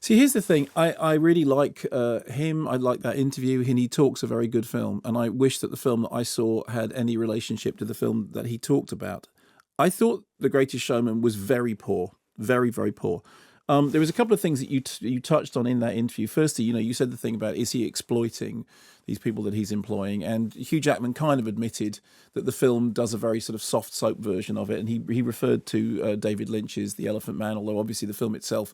See, here's the thing. I really like him. I like that interview, and he talks a very good film. And I wish that the film that I saw had any relationship to the film that he talked about. I thought The Greatest Showman was very poor, very, very poor. There was a couple of things that you touched on in that interview. Firstly, you said the thing about, is he exploiting these people that he's employing? And Hugh Jackman kind of admitted that the film does a very sort of soft soap version of it, and he referred to David Lynch's The Elephant Man, although obviously the film itself,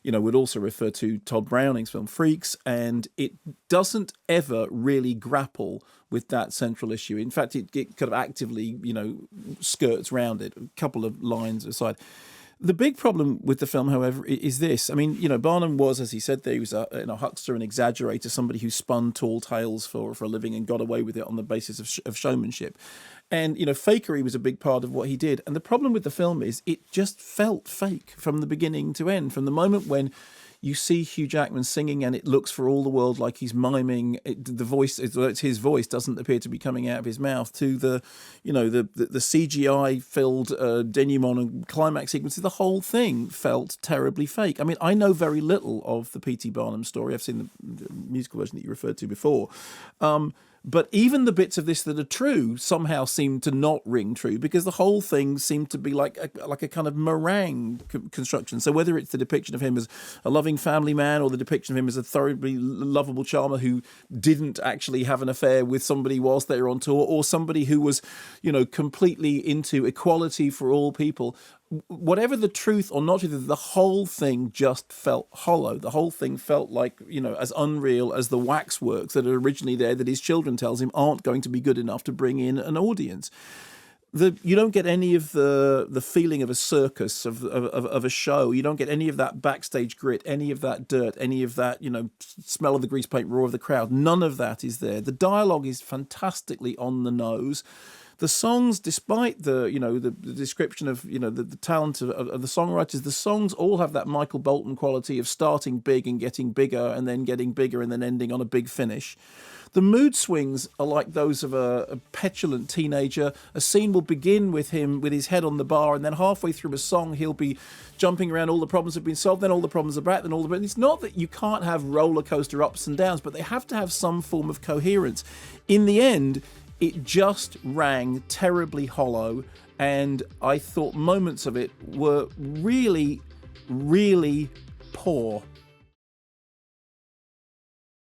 would also refer to Todd Browning's film Freaks, and it doesn't ever really grapple with that central issue. In fact, it kind of actively, skirts around it, a couple of lines aside. The big problem with the film, however, is this. I mean, Barnum was, as he said there, he was a huckster, an exaggerator, somebody who spun tall tales for a living and got away with it on the basis of showmanship. And, fakery was a big part of what he did. And the problem with the film is it just felt fake from the beginning to end. From the moment when you see Hugh Jackman singing and it looks for all the world like he's miming the voice, it's his voice doesn't appear to be coming out of his mouth, to the CGI filled denouement and climax sequences. The whole thing felt terribly fake. I mean, I know very little of the P.T. Barnum story. I've seen the musical version that you referred to before. But even the bits of this that are true somehow seem to not ring true, because the whole thing seemed to be like a kind of meringue construction. So whether it's the depiction of him as a loving family man, or the depiction of him as a thoroughly lovable charmer who didn't actually have an affair with somebody whilst they were on tour, or somebody who was, completely into equality for all people, whatever the truth or not truth, the whole thing just felt hollow. The whole thing felt like, as unreal as the waxworks that are originally there that his children tells him aren't going to be good enough to bring in an audience. You don't get any of the feeling of a circus, of a show. You don't get any of that backstage grit, any of that dirt, any of that, smell of the grease paint, roar of the crowd. None of that is there. The dialogue is fantastically on the nose. The songs, despite the description of the talent of the songwriters, the songs all have that Michael Bolton quality of starting big and getting bigger and then getting bigger and then ending on a big finish. The mood swings are like those of a petulant teenager. A scene will begin with him with his head on the bar, and then halfway through a song he'll be jumping around, all the problems have been solved, then all the problems are back, then all the... It's not that you can't have roller coaster ups and downs, but they have to have some form of coherence. In the end, it just rang terribly hollow, and I thought moments of it were really, really poor.